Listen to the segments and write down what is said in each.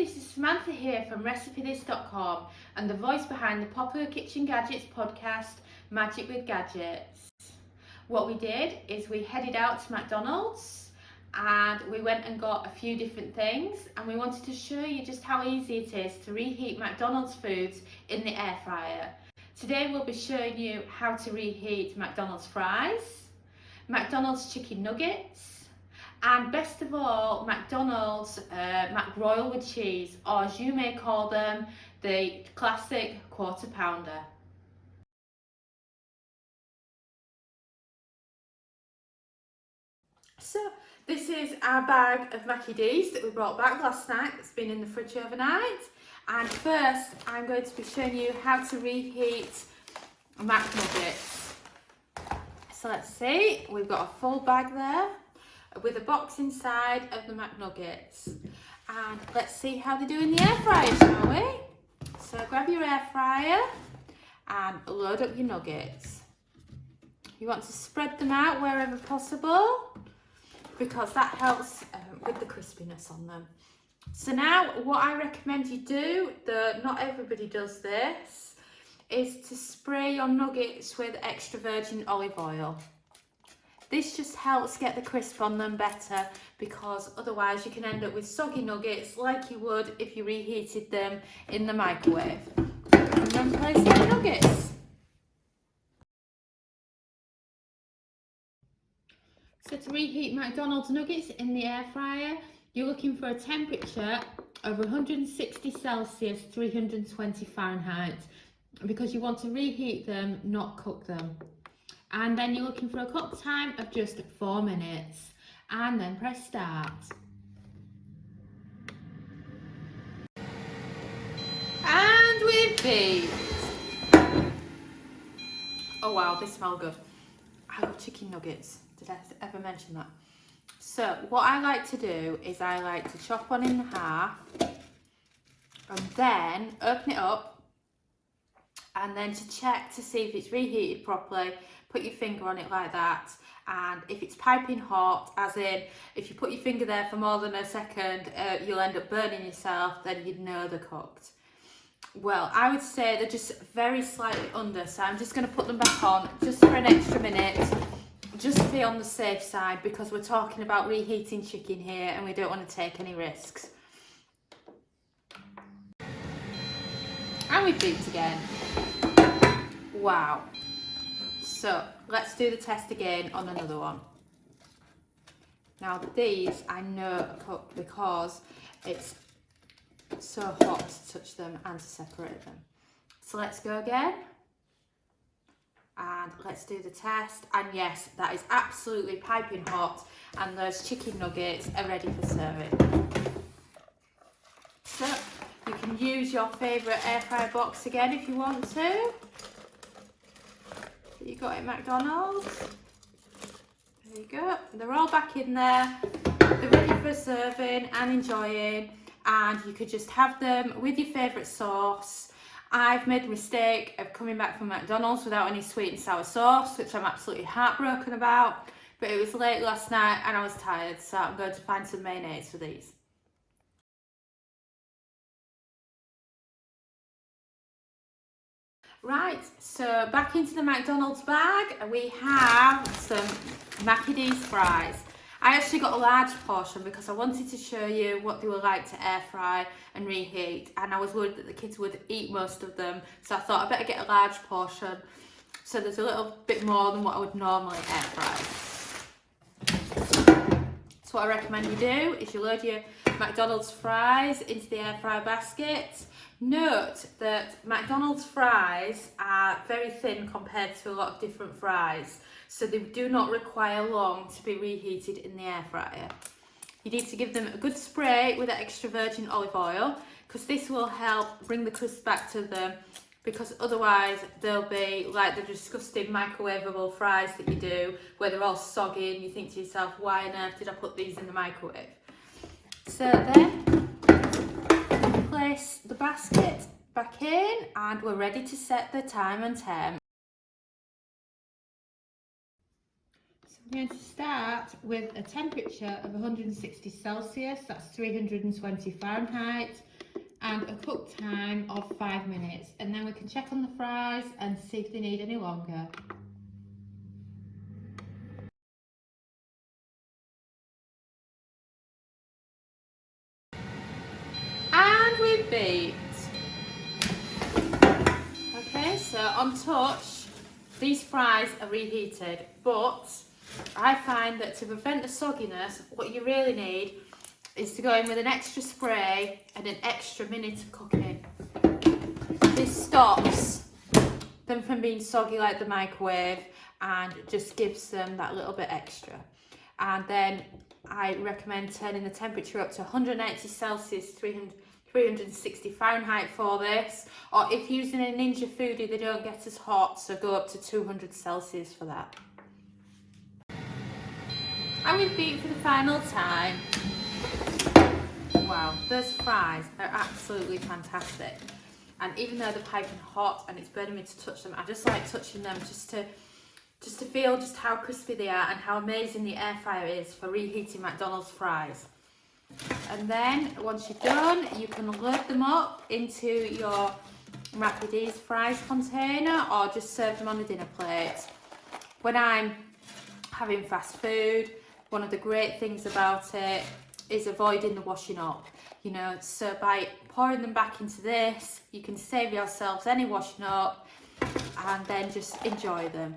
this is Samantha here from RecipeThis.com and the voice behind the popular Kitchen Gadgets podcast, Magic with Gadgets. What we did is we headed out to McDonald's and we went and got a few different things, and we wanted to show you just how easy it is to reheat McDonald's foods in the air fryer. Today we'll be showing you how to reheat McDonald's fries, McDonald's chicken nuggets, and best of all, McDonald's McRoyal with cheese, or as you may call them, the classic quarter pounder. So this is our bag of Mackie D's that we brought back last night. It's been in the fridge overnight. And first, I'm going to be showing you how to reheat McNuggets. So let's see, we've got a full bag there with a box inside of the McNuggets. And let's see how they do in the air fryer, shall we? So grab your air fryer and load up your nuggets. You want to spread them out wherever possible, because that helps with the crispiness on them. So now what I recommend you do, though not everybody does this, is to spray your nuggets with extra virgin olive oil. This just helps get the crisp on them better, because otherwise you can end up with soggy nuggets like you would if you reheated them in the microwave. And then place the nuggets. So to reheat McDonald's nuggets in the air fryer, you're looking for a temperature of 160 Celsius, 320 Fahrenheit, because you want to reheat them, not cook them. And then you're looking for a cook time of just 4 minutes, and then press start. And we've baked. Oh wow, they smell good. I got chicken nuggets. Did I ever mention that? So what I like to do is I like to chop one in half and then open it up, and then to check to see if it's reheated properly, put your finger on it like that, and if it's piping hot, as in if you put your finger there for more than a second you'll end up burning yourself, then you'd know they're cooked. Well, I would say they're just very slightly under, so I'm just going to put them back on just for an extra minute, just to be on the safe side, because we're talking about reheating chicken here and we don't want to take any risks. And we've beeped again. Wow. So let's do the test again on another one. Now these I know are cooked because it's so hot to touch them and to separate them. So let's go again. And let's do the test. And yes, that is absolutely piping hot, and those chicken nuggets are ready for serving. So you can use your favourite air fryer box again if you want to. You got it at McDonald's. There you go. They're all back in there. They're ready for serving and enjoying, and you could just have them with your favourite sauce. I've made the mistake of coming back from McDonald's without any sweet and sour sauce, which I'm absolutely heartbroken about, but it was late last night and I was tired, so I'm going to find some mayonnaise for these. Right, so back into the McDonald's bag, we have some Mackie D's fries. I actually got a large portion because I wanted to show you what they were like to air fry and reheat, and I was worried that the kids would eat most of them, so I thought I better get a large portion, so there's a little bit more than what I would normally air fry. So what I recommend you do is you load your McDonald's fries into the air fryer basket. Note that McDonald's fries are very thin compared to a lot of different fries, so they do not require long to be reheated in the air fryer. You need to give them a good spray with extra virgin olive oil, because this will help bring the crisp back to them, because otherwise they'll be like the disgusting microwavable fries that you do, where they're all soggy and you think to yourself, why on earth did I put these in the microwave? So then place the basket back in and we're ready to set the time and temp. So we're going to start with a temperature of 160 Celsius, that's 320 Fahrenheit. and a cook time of 5 minutes, and then we can check on the fries and see if they need any longer. And we've baked. Okay, so on touch, these fries are reheated, but I find that to prevent the sogginess, what you really need is to go in with an extra spray and an extra minute of cooking. This stops them from being soggy like the microwave and just gives them that little bit extra. And then I recommend turning the temperature up to 180 Celsius, 360 Fahrenheit for this, or if using a Ninja Foodie they don't get as hot, so go up to 200 Celsius for that. And we've beat for the final time. Wow, those fries are absolutely fantastic. And even though they're piping hot and it's burning me to touch them, I just like touching them just to feel just how crispy they are and how amazing the air fryer is for reheating McDonald's fries. And then once you're done, you can load them up into your Reheated fries container or just serve them on a dinner plate. When I'm having fast food, one of the great things about it is avoiding the washing up, you know, so by pouring them back into this, you can save yourselves any washing up and then just enjoy them.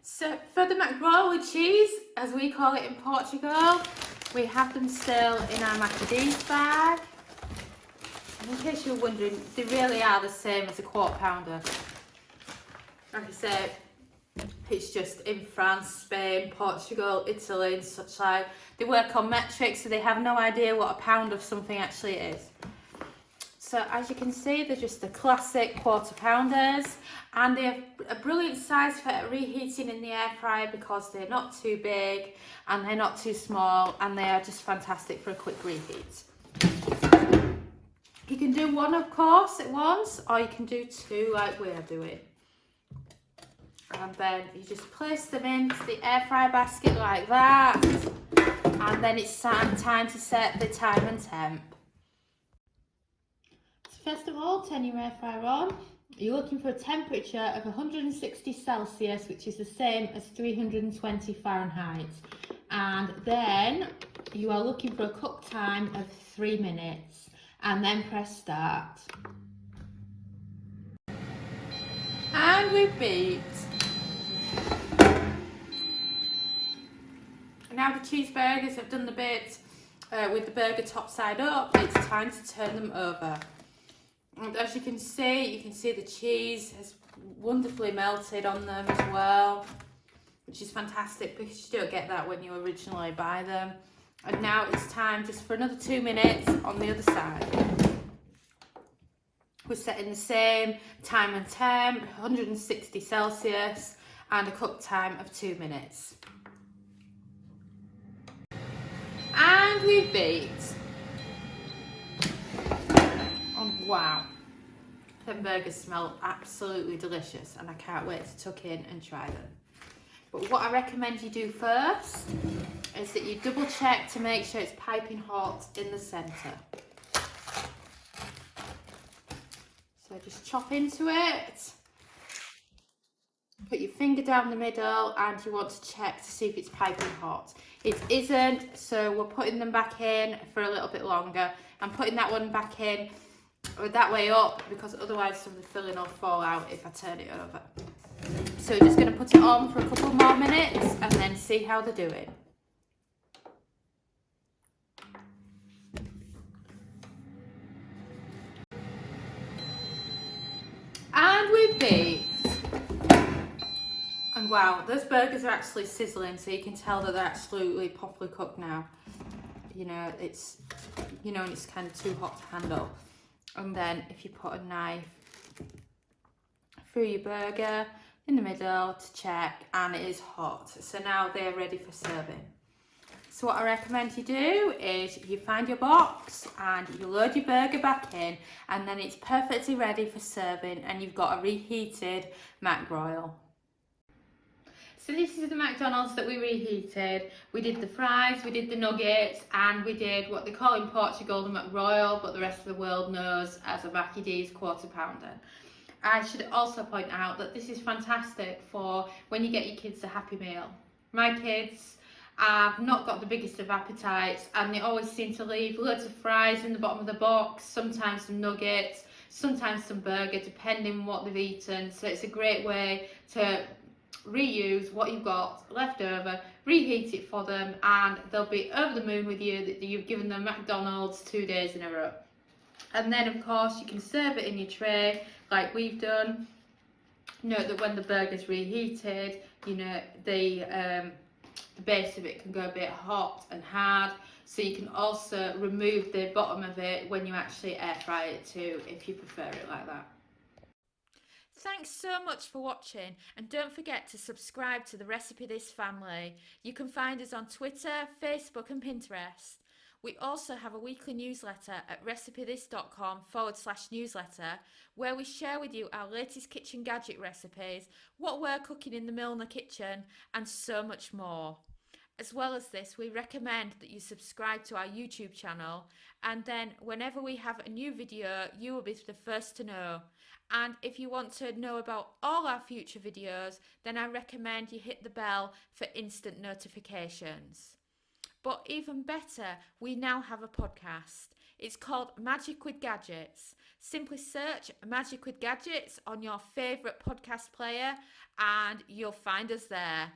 So for the McRoll with cheese, as we call it in Portugal, we have them still in our Macadam's bag. And in case you're wondering, they really are the same as a quarter pounder. Like I said, it's just in France, Spain, Portugal, Italy and such like. They work on metric, so they have no idea what a pound of something actually is. So as you can see, they're just the classic quarter pounders, and they have a brilliant size for reheating in the air fryer because they're not too big and they're not too small, and they are just fantastic for a quick reheat. You can do one, of course, at once, or you can do two like we are doing. And then you just place them into the air fryer basket like that, and then it's time to set the time and temp. So first of all, turn your air fryer on. You're looking for a temperature of 160 Celsius, which is the same as 320 Fahrenheit. And then you are looking for a cook time of 3 minutes, and then press start. And we've beat. Now the cheeseburgers have done the bit with the burger top side up, it's time to turn them over. And as you can see the cheese has wonderfully melted on them as well, which is fantastic because you don't get that when you originally buy them. And now it's time just for another 2 minutes on the other side. We're setting the same time and temp, 160 Celsius, and a cook time of 2 minutes. And we've baked. Oh wow, them burgers smell absolutely delicious and I can't wait to tuck in and try them. But what I recommend you do first is that you double check to make sure it's piping hot in the centre. So just chop into it, put your finger down the middle, and you want to check to see if it's piping hot. It isn't, so we're putting them back in for a little bit longer. I'm putting that one back in or that way up because otherwise some of the filling will fall out if I turn it over. So we're just going to put it on for a couple more minutes and then see how they're doing. And we've baked. And wow, those burgers are actually sizzling, so you can tell that they're absolutely properly cooked now. You know, it's kind of too hot to handle. And then if you put a knife through your burger in the middle to check, and it is hot. So now they're ready for serving. So what I recommend you do is you find your box and you load your burger back in, and then it's perfectly ready for serving, and you've got a reheated McRoll. So this is the McDonald's that we reheated. We did the fries, we did the nuggets, and we did what they call in Portugal the McRoyal, but the rest of the world knows as a Mackie D's quarter pounder. I should also point out that this is fantastic for when you get your kids a Happy Meal. My kids have not got the biggest of appetites and they always seem to leave loads of fries in the bottom of the box, sometimes some nuggets, sometimes some burger, depending on what they've eaten. So it's a great way to reuse what you've got left over, reheat it for them, and they'll be over the moon with you that you've given them McDonald's 2 days in a row. And then of course you can serve it in your tray like we've done. Note that when the burger's reheated, you know, the base of it can go a bit hot and hard, so you can also remove the bottom of it when you actually air fry it too, if you prefer it like that. Thanks so much for watching, and don't forget to subscribe to the Recipe This family. You can find us on Twitter, Facebook and Pinterest. We also have a weekly newsletter at recipethis.com/newsletter, where we share with you our latest kitchen gadget recipes, what we're cooking in the Milner kitchen, and so much more. As well as this, we recommend that you subscribe to our YouTube channel, and then whenever we have a new video, you will be the first to know. And if you want to know about all our future videos, then I recommend you hit the bell for instant notifications. But even better, we now have a podcast. It's called Magic with Gadgets. Simply search Magic with Gadgets on your favourite podcast player and you'll find us there.